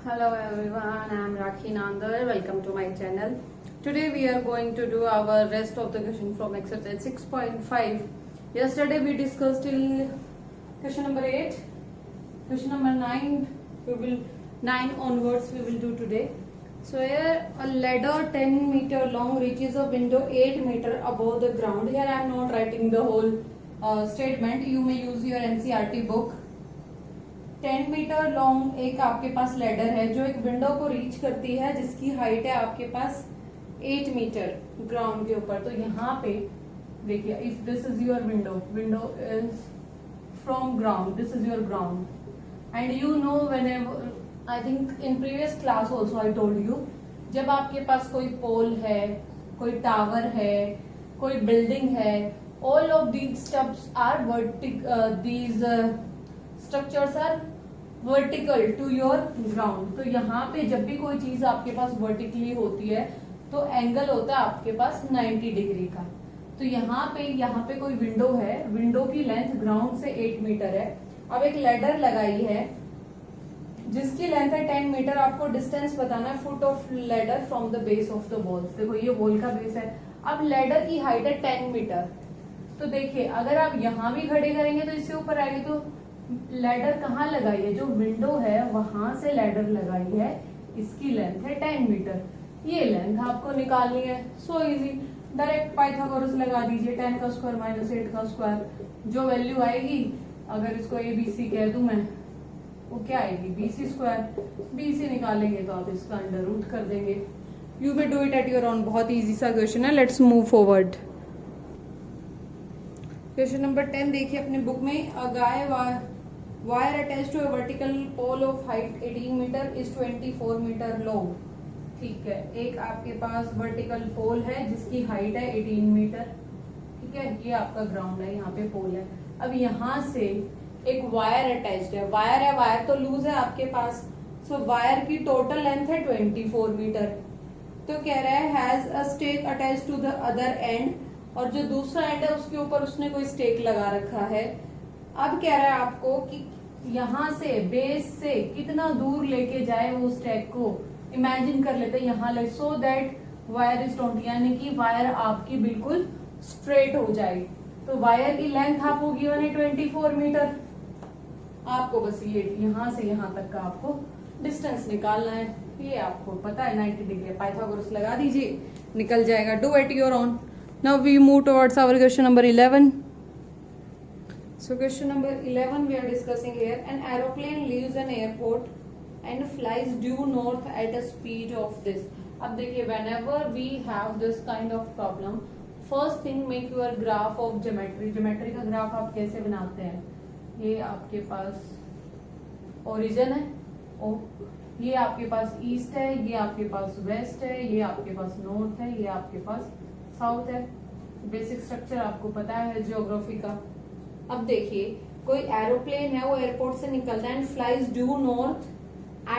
Hello everyone, I am Rakhi Nandar. Welcome to my channel. Today we are going to do our rest of the question from exercise 6.5. Yesterday we discussed till question number 8. Question number 9 9 onwards we will do today. So here a ladder 10 meter long reaches a window 8 meter above the ground. Here I am not writing the whole statement. You may use your NCERT book. 10 metre long एक आपके पास ladder है जो एक window को reach करती है जिसकी height है आपके पास 8 मीटर ग्राउंड के ऊपर। तो यहाँ पे देखिए, if this is your window is from ground, this is your ground and you know whenever, I think in previous class also I told you, जब आपके पास कोई पोल है, कोई टावर है, कोई बिल्डिंग है, all of these stubs are these structures are vertical to your ground. तो यहाँ पे जब भी कोई चीज आपके पास वर्टिकली होती है तो एंगल होता है आपके पास 90 डिग्री का। तो यहाँ पे कोई विंडो है, विंडो की लेंथ ग्राउंड से 8 मीटर है। अब एक लेडर लगाई है जिसकी लेंथ है 10 मीटर। आपको डिस्टेंस बताना है, foot of ladder from the base of the wall. देखो ये वॉल का बेस है। अब लेडर की हाइट है 10 मीटर। तो देखिए अगर आप यहाँ भी खड़े करेंगे तो इससे ऊपर आएगी। तो लैडर कहाँ लगाई है, जो विंडो है वहां से लैडर लगाई है, इसकी लेंथ है 10 मीटर। ये लेंथ आपको निकालनी है। सो इजी, डायरेक्ट पाइथागोरस लगा दीजिए। 10 का स्क्वायर माइनस 8 का स्क्वायर, जो वैल्यू आएगी, अगर इसको ABC कह दूं मैं, वो क्या आएगी, BC स्क्वायर। BC निकालेंगे तो आप इसका अंडर रूट कर देंगे। You may do it at your own. बहुत ईजी सा क्वेश्चन है। Let's move forward. Question number 10 देखिए अपने बुक में। A guy wire attach to a vertical pole of height 18 metre is 24 metre long. ठीक है, एक आपके पास वर्टिकल पोल है जिसकी हाइट है 18 मीटर। ठीक है, ये आपका ग्राउंड है, यहाँ पे पोल है। अब यहाँ से एक वायर अटैच्ड है। वायर तो लूज है आपके पास। सो वायर की टोटल लेंथ है 24 मीटर। तो कह रहा है has a stake attach to the other end, और जो दूसरा एंड है उसके ऊपर उसने कोई स्टेक लगा रखा है। अब कह रहा है आपको कि यहाँ से बेस से कितना दूर लेके जाए वो स्टेक को। इमेजिन कर लेते हैं यहाँ ले, सो दैट वायर इज 20, यानी कि वायर आपकी बिल्कुल स्ट्रेट हो जाए। तो वायर की लेंथ आपको गिवन है 24 मीटर। आपको बस ये यहाँ से यहाँ तक का आपको डिस्टेंस निकालना है। ये आपको पता है 90 डिग्री। पाइथागोरस लगा दीजिए, निकल जाएगा। Do at your own. Now we move towards our question number 11. So question number 11 we are discussing here. An aeroplane leaves an airport and flies due north at a speed of this. अब देखिए, whenever we have this kind of problem, first thing make your graph of geometry. Geometry का graph आप कैसे बनाते हैं? ये आपके पास origin है, ये आपके पास ईस्ट है, ये आपके पास वेस्ट है, ये आपके पास नॉर्थ है, ये आपके पास साउथ है। बेसिक स्ट्रक्चर आपको पता है ज्योग्राफी का। अब देखिए, कोई एरोप्लेन है, वो एयरपोर्ट से निकलता है and flies due north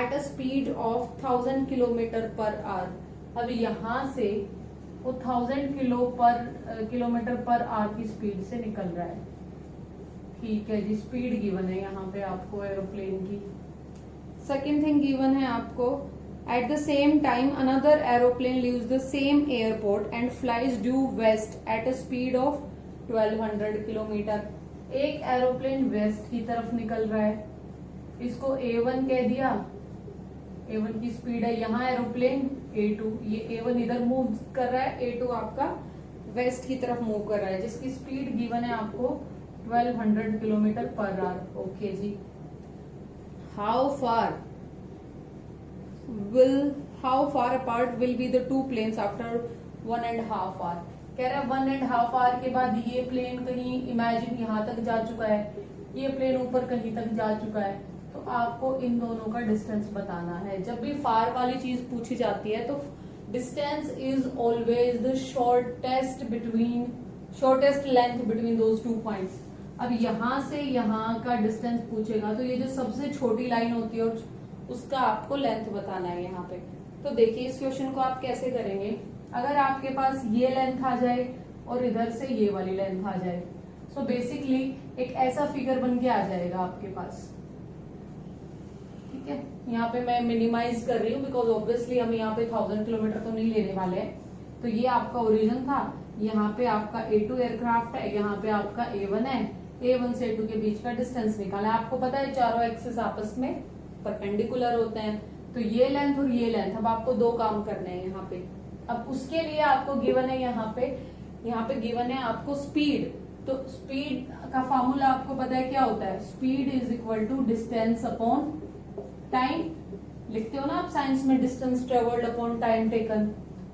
at a speed of 1000 kilometre per our. अब यहाँ से वो 1000 किलोमीटर पर आवर की स्पीड से निकल रहा है। ठीक है जी, स्पीड गिवन है यहाँ पे आपको एरोप्लेन की। सेकेंड थिंग गिवन है आपको, at the same time another aeroplane leaves the same airport and flies due west at a speed of 1200 kilometre. एक एरोप्लेन वेस्ट की तरफ निकल रहा है, इसको A1 कह दिया। A1 की स्पीड है, यहाँ एरोप्लेन A2, ये A1 इधर मूव कर रहा है, A2 आपका वेस्ट की तरफ मूव कर रहा है, जिसकी स्पीड गिवन है आपको 1200 किलोमीटर पर आवर। ओके जी। How far apart will be the two planes after 1.5 hour? कह रहा है 1.5 hour के बाद ये प्लेन कहीं इमेजिन यहाँ तक जा चुका है, ये प्लेन ऊपर कहीं तक जा चुका है। तो आपको इन दोनों का डिस्टेंस बताना है। जब भी फार वाली चीज पूछी जाती है तो distance is always the shortest length between those 2 points. अब यहाँ से यहाँ का डिस्टेंस पूछेगा तो ये जो सबसे छोटी लाइन होती है उसका आपको लेंथ बताना है यहाँ पे। तो देखिए इस क्वेश्चन को आप कैसे करेंगे। अगर आपके पास ये लेंथ आ जाए और इधर से ये वाली लेंथ आ जाए, सो बेसिकली एक ऐसा फिगर बन के आ जाएगा आपके पास। ठीक है, यहाँ पे मैं मिनिमाइज कर रही हूँ बिकॉज ऑब्वियसली हम यहाँ पे 1000 किलोमीटर तो नहीं लेने वाले हैं। तो ये आपका ओरिजिन था, यहाँ पे आपका A2 एयरक्राफ्ट है, यहाँ पे आपका A1 है, A1 से A2 के बीच का डिस्टेंस निकाला है। आपको पता है चारों एक्सिस आपस में परपेंडिकुलर होते हैं, तो ये लेंथ और ये लेंथ, अब आपको दो काम करने हैं यहाँ पे। अब उसके लिए आपको गिवन है यहाँ पे गिवन है आपको स्पीड। तो स्पीड का फॉर्मूला आपको पता है क्या होता है, speed is equal to distance upon time. लिखते हो ना आप साइंस में, distance travelled upon time taken.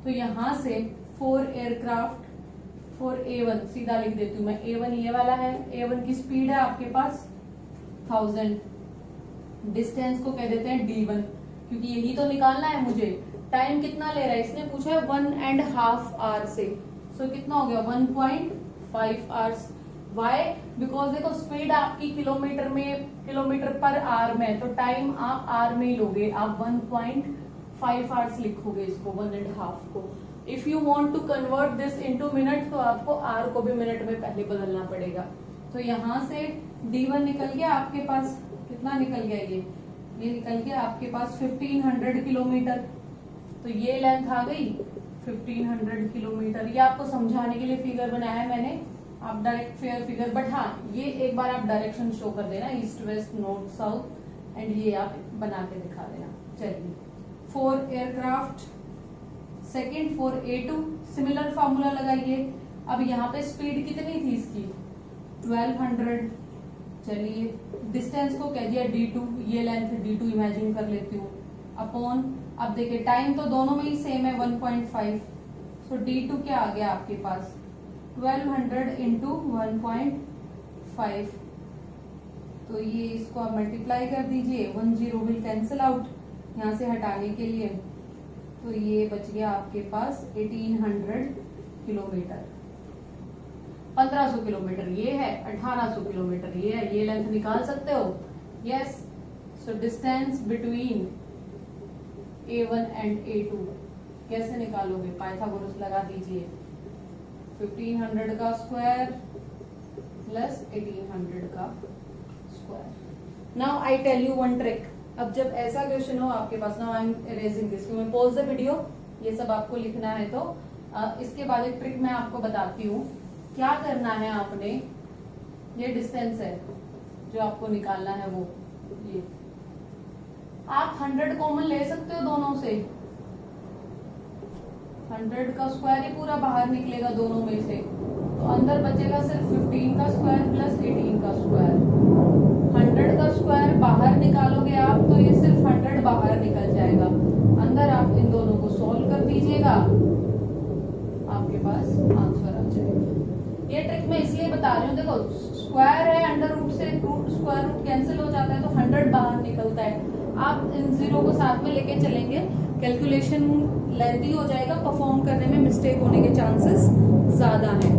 तो यहां से फॉर एयरक्राफ्ट फॉर A1 सीधा लिख देती हूँ मैं, A1 ये वाला है, A1 की स्पीड है आपके पास 1000, डिस्टेंस को कह देते हैं D1 क्योंकि यही तो निकालना है मुझे। टाइम कितना ले रहा है, इसने पूछा है 1.5 आवर से, सो कितना हो गया 1.5 आवर्स। वाई, बिकॉज देखो स्पीड आपकी किलोमीटर पर आवर में, तो टाइम आप आवर में ही लोगे, आप 1.5 आवर्स लिखोगे इसको, 1.5 को। If you want to convert this into minute तो आपको आवर को भी मिनट में पहले बदलना पड़ेगा। तो यहां से D1 निकल गया आपके पास, कितना निकल गया ये निकल गया आपके पास 1500 किलोमीटर। तो ये लेंथ आ गई 1500 किलोमीटर। ये आपको समझाने के लिए फिगर बनाया है मैंने, आप डायरेक्ट फेयर फिगर, बट हाँ ये एक बार आप डायरेक्शन शो कर देना, east west north south, and ये आप बना के दिखा देना। चलिए, for aircraft second for A2 similar formula लगाइए। अब यहाँ पे स्पीड कितनी थी इसकी 1200। चलिए, डिस्टेंस को कह दिया D2, ये लेंथ D2 इमेजिन कर लेती हूँ, अपॉन, अब देखिए टाइम तो दोनों में ही सेम है 1.5, सो D2 क्या आ गया आपके पास 1200 इंटू 1.5। तो ये इसको आप मल्टीप्लाई कर दीजिए, 1 0 विल कैंसिल आउट यहाँ से हटाने के लिए, तो ये बच गया आपके पास 1800 किलोमीटर। 1500 किलोमीटर ये है, 1800 किलोमीटर ये है, ये लेंथ निकाल सकते हो। Yes, so distance between A1 and A2 कैसे निकालोगे, पाइथागोरस लगा दीजिए, 1500 का स्क्वायर प्लस 1800 का square. Now I tell you one trick. अब जब ऐसा क्वेश्चन हो आपके पास, now I am erasing this, मैं पॉज द वीडियो, ये सब आपको लिखना है। तो इसके बाद एक ट्रिक मैं आपको बताती हूँ। क्या करना है आपने, ये डिस्टेंस है जो आपको निकालना है, वो ये आप 100 कॉमन ले सकते हो दोनों से, 100 का स्क्वायर ही पूरा बाहर निकलेगा दोनों में से, तो अंदर बचेगा सिर्फ 15 का स्क्वायर प्लस 18 का स्क्वायर। 100 का स्क्वायर बाहर निकालोगे आप तो ये सिर्फ 100 बाहर निकल जाएगा, अंदर आप इन दोनों को सॉल्व कर दीजिएगा, आपके पास आंसर आ जाएगा। ये ट्रिक मैं इसलिए बता रही हूँ, देखो स्क्वायर है, अंडर रूट से स्क्वायर रूट कैंसिल हो जाता है तो 100 बाहर निकलता है। आप इन जीरो को साथ में लेके चलेंगे, कैलकुलेशन लेंथी हो जाएगा, परफॉर्म करने में मिस्टेक होने के चांसेस ज्यादा हैं।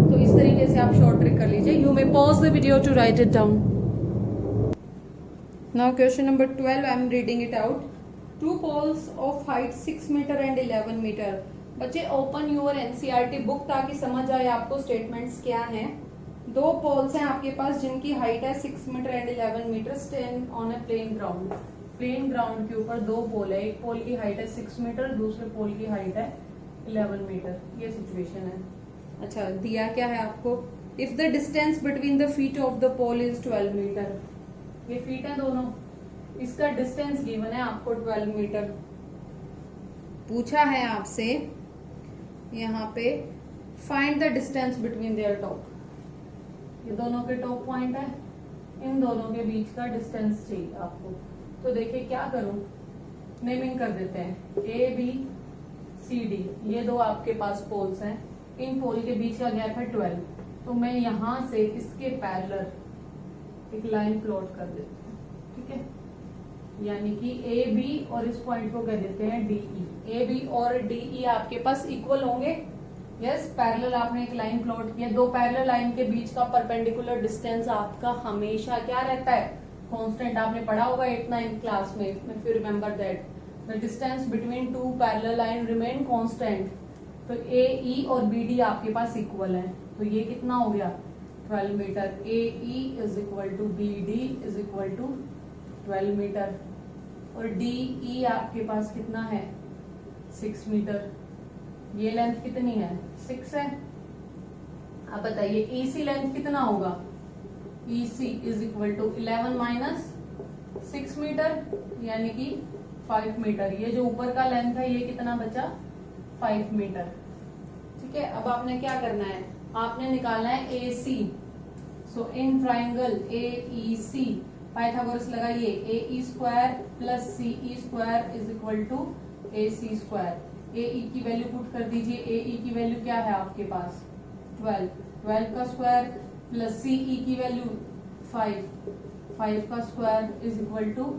तो इस तरीके से आप शॉर्ट ट्रिक कर लीजिए। You may pause the video to write it down. Now question number 12, I am reading it out. Two poles of height 6 metre and 11 metre. बच्चे ओपन यूर NCERT बुक ताकि समझ आए आपको स्टेटमेंट्स क्या हैं। दो पोल्स हैं आपके पास जिनकी हाइट है 6 metre and 11 metre, stand on a plane ground. Plane ground के ऊपर दो पोल है, एक पोल की हाइट है 6 मीटर, दूसरे पोल की हाइट है 11 मीटर। ये सिचुएशन है। अच्छा, दिया क्या है आपको, if the distance between the feet of the pole is 12 metre. ये फीट है दोनों, इसका डिस्टेंस गिवन है आपको 12 मीटर। पूछा है आपसे यहाँ पे find the distance between their top. ये दोनों के टॉप पॉइंट है, इन दोनों के बीच का डिस्टेंस चाहिए आपको। तो देखिए क्या करूं, नेमिंग कर देते हैं ABCD, ये दो आपके पास पोल्स हैं, इन पोल के बीच का गैप है 12। तो मैं यहां से इसके पैरेलल एक लाइन प्लॉट कर देती हूँ, ठीक है, यानी कि AB और इस पॉइंट को कह देते हैं DE। AB और DE आपके पास इक्वल होंगे। यस, पैरेलल आपने एक लाइन प्लॉट किया, दो पैरेलल लाइन के बीच का परपेंडिकुलर डिस्टेंस आपका हमेशा क्या रहता है, कांस्टेंट। आपने पढ़ा होगा 8th-9th क्लास में, if you remember that the distance between two parallel line remain constant. तो AE और BD आपके पास इक्वल है, तो ये कितना हो गया 12 metre. AE is equal to BD is equal to 12 metre. और डी ई आपके पास कितना है 6 मीटर। ये लेंथ कितनी है 6 है। अब बताइए ईसी लेंथ कितना होगा, EC is equal to 11 minus 6 metre यानी कि 5 मीटर। ये जो ऊपर का लेंथ है ये कितना बचा 5 मीटर। ठीक है, अब आपने क्या करना है, आपने निकालना है A C. So in triangle A E C Pythagoras लगाइए, A E square plus C E square is equal to A C square. A E की वैल्यू पुट कर दीजिए, ए ई की वैल्यू क्या है आपके पास 12, 12 का स्क्वायर प्लस सी ई की वैल्यू 5, 5 का square is equal to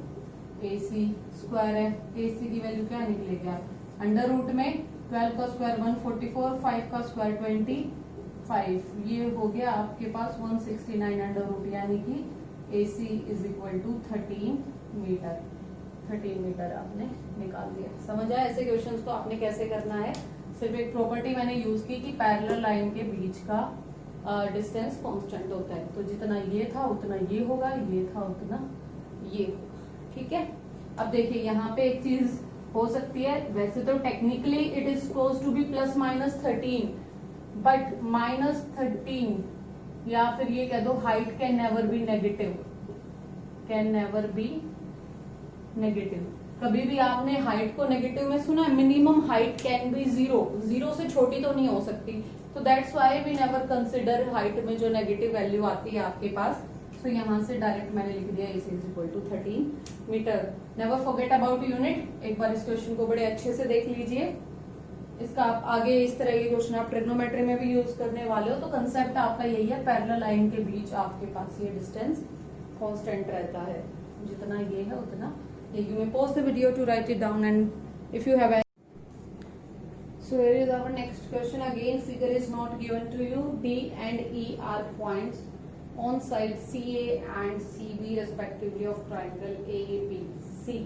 A C square है। ए सी की वैल्यू क्या निकलेगा, अंडर रूट में 12 का स्क्वायर 144, 5 का स्क्वायर 25, ये हो गया आपके पास 169 अंडर रूट यानी कि A C is equal to 13 metre. 13 metre आपने निकाल दिया। समझ आया ऐसे क्वेश्चंस को आपने कैसे करना है। सिर्फ एक प्रॉपर्टी मैंने यूज की कि पैरेलल लाइन के बीच का डिस्टेंस कांस्टेंट होता है, तो जितना ये था उतना ये होगा, ये था उतना ये होगा। ठीक है, अब देखिए यहाँ पे एक चीज हो सकती है, वैसे तो technically it is suppose to be plus minus 13, but minus 13 या फिर ये कह दो height can never be negative, can never be negative. कभी भी आपने हाइट को नेगेटिव में सुना है, मिनिमम हाइट कैन बी 0, 0 से छोटी तो नहीं हो सकती, तो that's why we never consider height में जो नेगेटिव वैल्यू आती है आपके पास। तो यहाँ से डायरेक्ट मैंने लिख दिया AC is equal to 13 metre. Never forget about unit. एक बार इस क्वेश्चन को बड़े अच्छे से देख लीजिए, इसका आप आगे इस तरह के क्वेश्चन आप ट्रिग्नोमेट्री में भी यूज करने वाले हो, तो कंसेप्ट आपका यही है, पैरेलल लाइन के बीच आपके पास ये डिस्टेंस कांस्टेंट रहता है, जितना ये है उतना ये। You may pause the video to write it down and if you have so here is our next question. Again figure is not given to you. D and E are points on side CA and CB respectively of triangle ABC.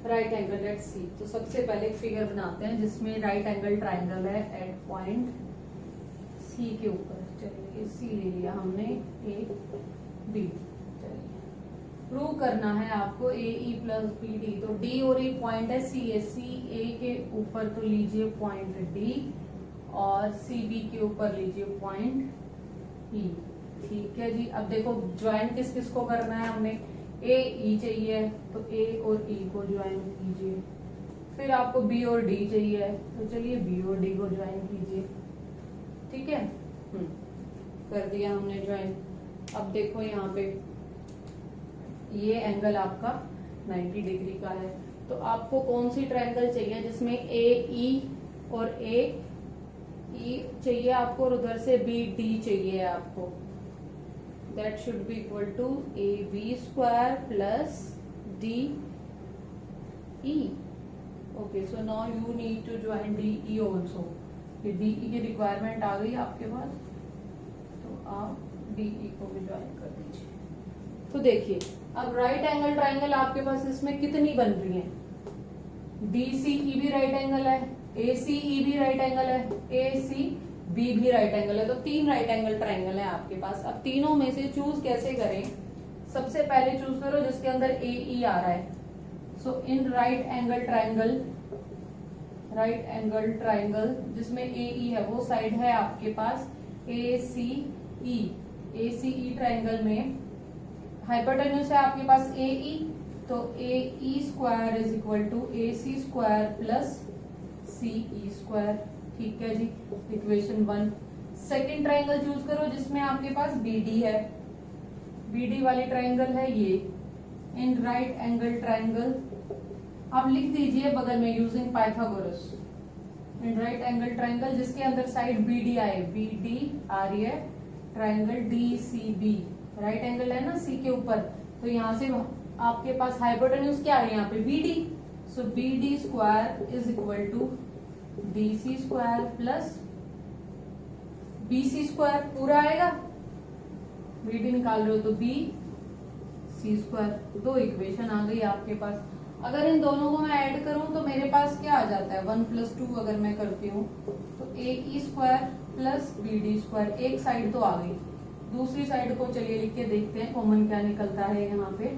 Right angle at C. तो सबसे पहले एक figure बनाते हैं जिसमें right angle triangle है at point C के ऊपर। चलिए सी ले लिया हमने, ए बी। चलिए प्रूव करना है आपको ए ई प्लस बी डी। तो डी और ई पॉइंट है सी ए, सी ए के ऊपर तो लीजिए पॉइंट डी और सी बी के ऊपर लीजिए पॉइंट ई। ठीक है जी, अब देखो ज्वाइन किस किस को करना है, हमने ए ई चाहिए तो ए और ई को ज्वाइन कीजिए, फिर आपको बी और डी चाहिए तो चलिए बी और डी को ज्वाइन कीजिए। ठीक है, कर दिया हमने ज्वाइन। अब देखो यहाँ पे ये एंगल आपका 90 डिग्री का है, तो आपको कौन सी ट्रायंगल चाहिए जिसमें ए ई और ए ई चाहिए आपको और उधर से बी डी चाहिए आपको। That should be equal to AB square plus DE. Okay, so now you need to join DE also. ये DE की रिक्वायरमेंट आ गई आपके पास, तो आप DE को भी ज्वाइन कर दीजिए। तो देखिए अब राइट एंगल ट्राइंगल आपके पास इसमें कितनी बन रही है, DCE भी राइट एंगल है, ACE भी राइट एंगल है, AC बी भी राइट एंगल है, तो 3 राइट एंगल ट्राइंगल है आपके पास। अब तीनों में से चूज कैसे करें, सबसे पहले चूज करो जिसके अंदर ए ई आ रहा है। So in right angle triangle जिसमें ए ई है वो साइड है आपके पास ACE। ACE ट्राइंगल में हाइपोटेन्यूज है आपके पास AE, तो AE square is equal to AC square plus CE square. ठीक है जी, इक्वेशन 1। सेकेंड ट्राइंगल चूज करो जिसमें आपके पास BD है, BD वाली ट्राइंगल है ये। इन राइट एंगल ट्राइंगल आप लिख दीजिए बगल में यूजिंग पाइथागोरस। इन राइट एंगल ट्राइंगल जिसके अंदर साइड BD आए, BD आ रही है ट्राइंगल DCB, राइट एंगल है ना C के ऊपर, तो यहाँ से आपके पास हाइपोटेन्यूज क्या है यहाँ पे BD। So BD square is equal to DC square plus BC square पूरा आएगा, BD निकाल रहे हो तो BC स्क्वायर। 2 इक्वेशन आ गई आपके पास। अगर इन दोनों को मैं ऐड करूं तो मेरे पास क्या आ जाता है 1 + 2 अगर मैं करती हूँ तो AE square plus BD square. एक साइड तो आ गई, दूसरी साइड को चलिए लिख के देखते हैं कॉमन क्या निकलता है यहाँ पे।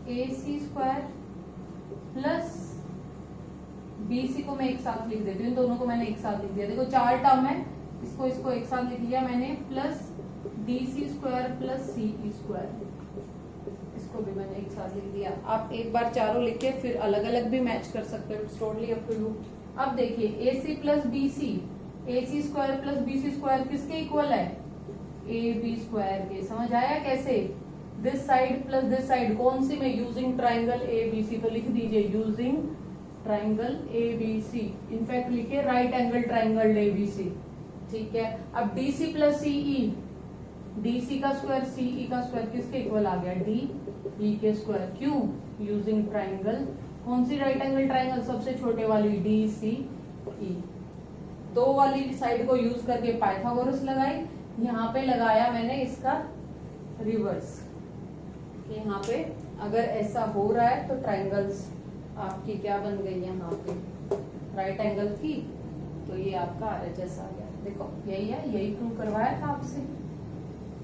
AC स्क्वायर प्लस BC को मैं एक साथ लिख देती हूँ, इन दोनों को मैंने एक साथ लिख दिया। देखो 4 टर्म है, इसको एक साथ लिख लिया मैंने, plus DC square plus CE square, इसको भी मैंने एक साथ लिख दिया। आप एक बार चारों लिख के फिर अलग अलग भी मैच कर सकते हो, it's totally up to you. अब देखिए AC plus BC, AC square plus BC square किसके इक्वल है? AB स्क्वायर के। समझ आया कैसे? This side plus this side, कौन सी में? यूजिंग ट्राइंगल ABC, तो लिख दीजिए यूजिंग ट्राइंगल ABC, इनफैक्ट लिखिए राइट एंगल ट्राइंगल ABC, ठीक है। अब DC प्लस CE, DC का स्क्वायर CE का स्क्वायर किसके इक्वल आ गया? DE के स्क्वायर। क्यों? यूजिंग ट्राइंगल, कौन सी राइट एंगल ट्राइंगल? सबसे छोटे वाली DCE। दो वाली साइड को यूज करके पाइथागोरस लगाई, यहाँ पे लगाया मैंने इसका रिवर्स, कि यहाँ पे अगर ऐसा हो रहा है तो ट्राइंगल्स आपकी क्या बन गई? यहाँ पे राइट एंगल थी तो ये आपका RHS आ गया। देखो यही है, यही प्रूव करवाया था आपसे,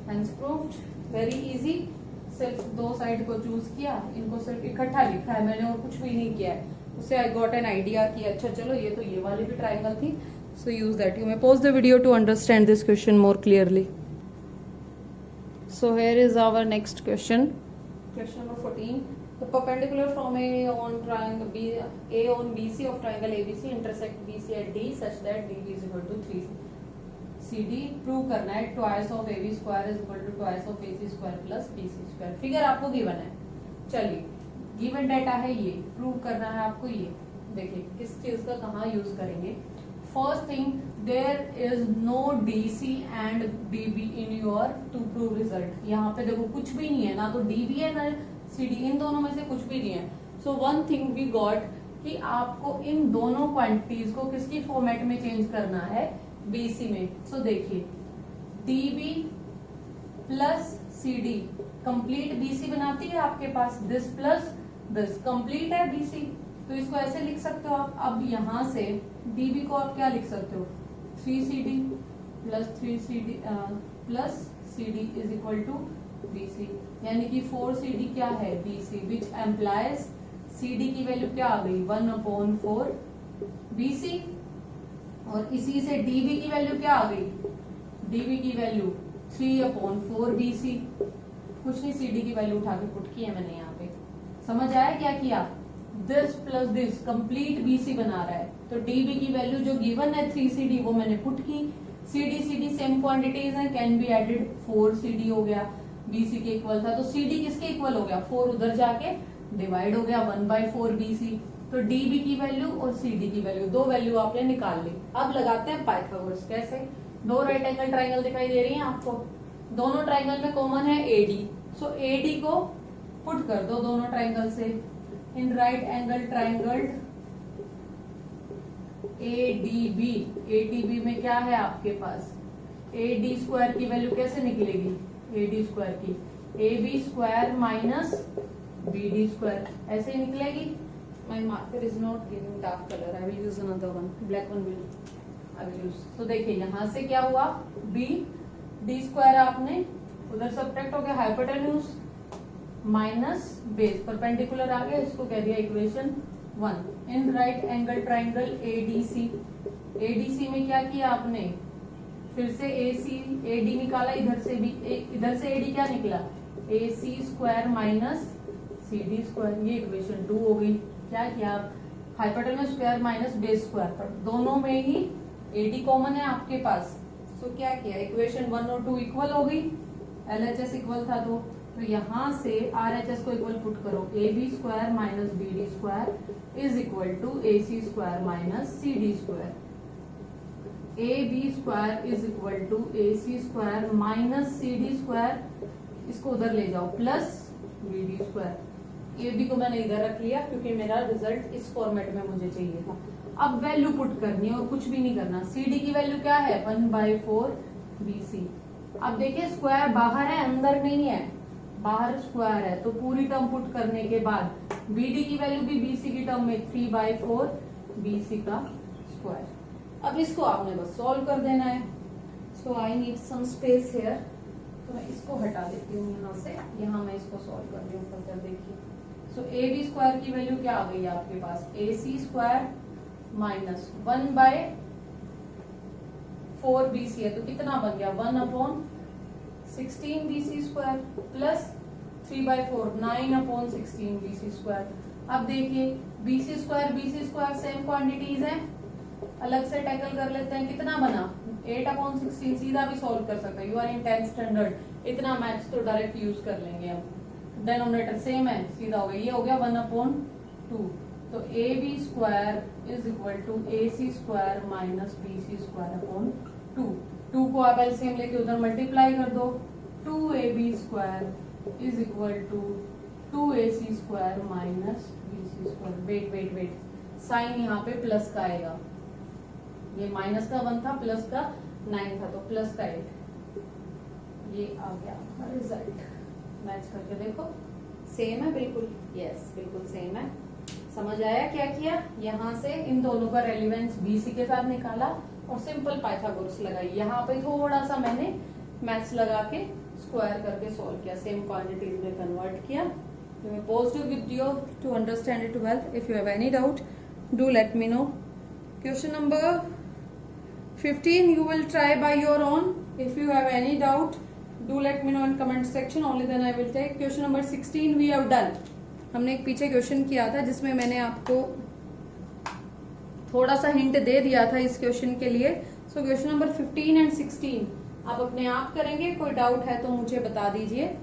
हेंस प्रूव्ड, वेरी इजी। सिर्फ दो साइड को चूज किया, इनको सिर्फ इकट्ठा लिखा है मैंने और कुछ भी नहीं किया है। उससे आई गॉट एन आइडिया कि अच्छा चलो ये तो ये वाली भी ट्राइंगल थी, so use that. You may pause the video to understand this question more clearly. So here is our next question. Question number 14. The perpendicular from A on triangle A on BC of triangle ABC intersect BC at D such that DB is equal to 3CD. Prove करना है twice of AB square is equal to twice of AC square plus BC square. Figure आपको given है। चलिए given data है ये, prove करना है आपको ये। देखिए किस चीज का कहाँ यूज करेंगे। First thing, there is no DC and DB in your to prove result. यहाँ पे देखो कुछ भी नहीं है, ना तो DB है ना CD, इन दोनों में से कुछ भी नहीं है। So one thing we got कि आपको इन दोनों क्वांटिटीज को किसकी फॉर्मेट में चेंज करना है? BC में। So देखिए DB plus CD complete BC बनाती है आपके पास, दिस प्लस दिस कंप्लीट है BC, तो इसको ऐसे लिख सकते हो आप। अब यहाँ से DB को आप क्या लिख सकते हो? 3CD plus 3CD plus CD is equal to BC, यानी कि 4CD क्या है? BC, विच एम्प्लाइज CD की वैल्यू क्या आ गई? 1/4 BC, और इसी से DB की वैल्यू क्या आ गई? DB की वैल्यू 3/4 BC। कुछ नहीं, CD की वैल्यू उठा के पुट की है मैंने यहाँ पे। समझ आया क्या किया? This plus this complete BC बना रहा है, तो DB की वैल्यू जो गिवन है 3CD वो मैंने पुट की। CD सेम क्वांटिटीज हैं, कैन बी एडेड, 4CD हो गया, BC के इक्वल था, तो CD किसके इक्वल हो गया? 4 उधर जाके डिवाइड हो गया 1/4 BC। तो DB की वैल्यू और CD की वैल्यू, दो वैल्यू आपने निकाल ली। अब लगाते हैं पाइथागोरस। कैसे? दो राइट एंगल ट्राइंगल दिखाई दे रही है आपको, दोनों ट्राइंगल में कॉमन है AD, सो AD को पुट कर दो दोनों ट्राइंगल से। इन राइट एंगल ट्राइंगल ADB में क्या है आपके पास? AD स्क्वायर की वैल्यू कैसे निकलेगी? AD स्क्वायर की AB square minus BD square, ऐसे ही निकलेगी। My marker is not giving dark colour, I will use another one, black one I will use. तो देखिए यहाँ से क्या हुआ? BD स्क्वायर आपने उधर सब्ट्रैक्ट हो गया, हाइपोटेन्यूज माइनस बेस, परपेंडिकुलर आ गया, इसको कह दिया इक्वेशन 1। इन राइट एंगल ट्राइंगल ADC में क्या किया आपने? फिर से AD निकाला, इधर से भी इधर से AD क्या निकला? AC square minus CD square, ये इक्वेशन 2 हो गई। क्या किया आप? Hypotenuse square minus base square, पर दोनों में ही AD कॉमन है आपके पास, तो क्या किया? इक्वेशन 1 और 2 इक्वल हो गई, LHS इक्वल था तो यहाँ से RHS को इक्वल पुट करो, AB square minus BD square is equal to AC square minus CD square. AB square is equal to AC square minus CD square, इसको उधर ले जाओ, प्लस BD स्क्वायर। AB को मैंने इधर रख लिया क्योंकि मेरा रिजल्ट इस फॉर्मेट में मुझे चाहिए था। अब वैल्यू पुट करनी है और कुछ भी नहीं करना। CD की वैल्यू क्या है? 1/4 BC। अब देखिए स्क्वायर बाहर है, अंदर नहीं है, बाहर स्क्वायर है, तो पूरी टर्म पुट करने के बाद BD की वैल्यू भी BC की टर्म में 3/4 BC का स्क्वायर। अब इसको आपने बस सॉल्व कर देना है। So I need some space here, तो मैं इसको हटा देती हूँ यहाँ से, यहाँ मैं इसको सॉल्व कर रही हूँ। देखिए सो ए बी स्क्वायर की वैल्यू क्या आ गई आपके पास, ए सी स्क्वायर माइनस 1/4 BC है, तो कितना बन गया 1/16 BC square plus 3/4 9/16 BC square. अब देखिए BC स्क्वायर सेम क्वांटिटीज है, अलग से टैकल कर लेते हैं, कितना बना 8/16, सीधा भी सॉल्व कर सकते हैं, you are in 10th standard, इतना मैथ्स तो डायरेक्ट यूज कर लेंगे हम। डिनोमिनेटर सेम है, सीधा हो गया, ये हो गया 1/2, तो A B square is equal to A C square minus B C square upon 2 को आप एलसीएम लेके उधर मल्टीप्लाई कर दो, 2ab square is equal to 2ac square minus bc square. Wait sign यहाँ पे प्लस का आएगा, ये माइनस का 1 था, प्लस का 9 था, तो प्लस का 8, ये आ गया आपका रिजल्ट। मैच करके देखो, सेम है बिल्कुल, यस बिल्कुल सेम है। समझ आया क्या किया, यहाँ से इन दोनों का रेलिवेंस BC के साथ निकाला और सिंपल पाइथागोरस लगाई, यहाँ पे थोड़ा सा मैंने मैथ्स लगा के स्क्वायर करके सॉल्व किया, सेम क्वांटिटीज में कन्वर्ट किया। You may pause the video to understand it well. If you have any doubt, do let me know. Question number 15 you will try by your own. If you have any doubt, do let me know in comment section. Only then I will take. Question number 16 we have done. हमने एक पीछे question किया था जिसमें मैंने आपको थोड़ा सा हिंट दे दिया था इस क्वेश्चन के लिए। सो क्वेश्चन नंबर 15 एंड 16 आप अपने आप करेंगे, कोई डाउट है तो मुझे बता दीजिए।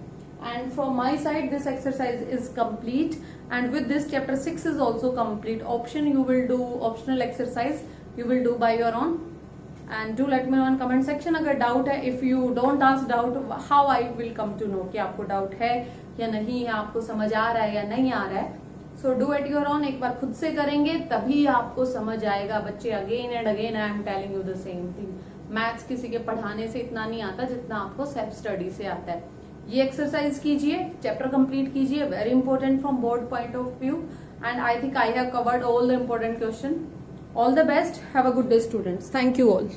And from my side this exercise is complete, and with this chapter 6 is also complete. Optional exercise you will do by your own, and do let me know in comment section अगर doubt है। if you don't ask doubt, how I will come to know कि आपको doubt है या नहीं है, आपको समझ आ रहा है या नहीं आ रहा है। so do at your own, एक बार खुद से करेंगे तभी आपको समझ आएगा बच्चे। again and again I am telling you the same thing, maths किसी के पढ़ाने से इतना नहीं आता जितना आपको सेल्फ स्टडी से आता है। ये एक्सरसाइज कीजिए, चैप्टर कंप्लीट कीजिए, very important from board point of view, and I think I have covered all the important question. All the best, have a good day students, thank you all.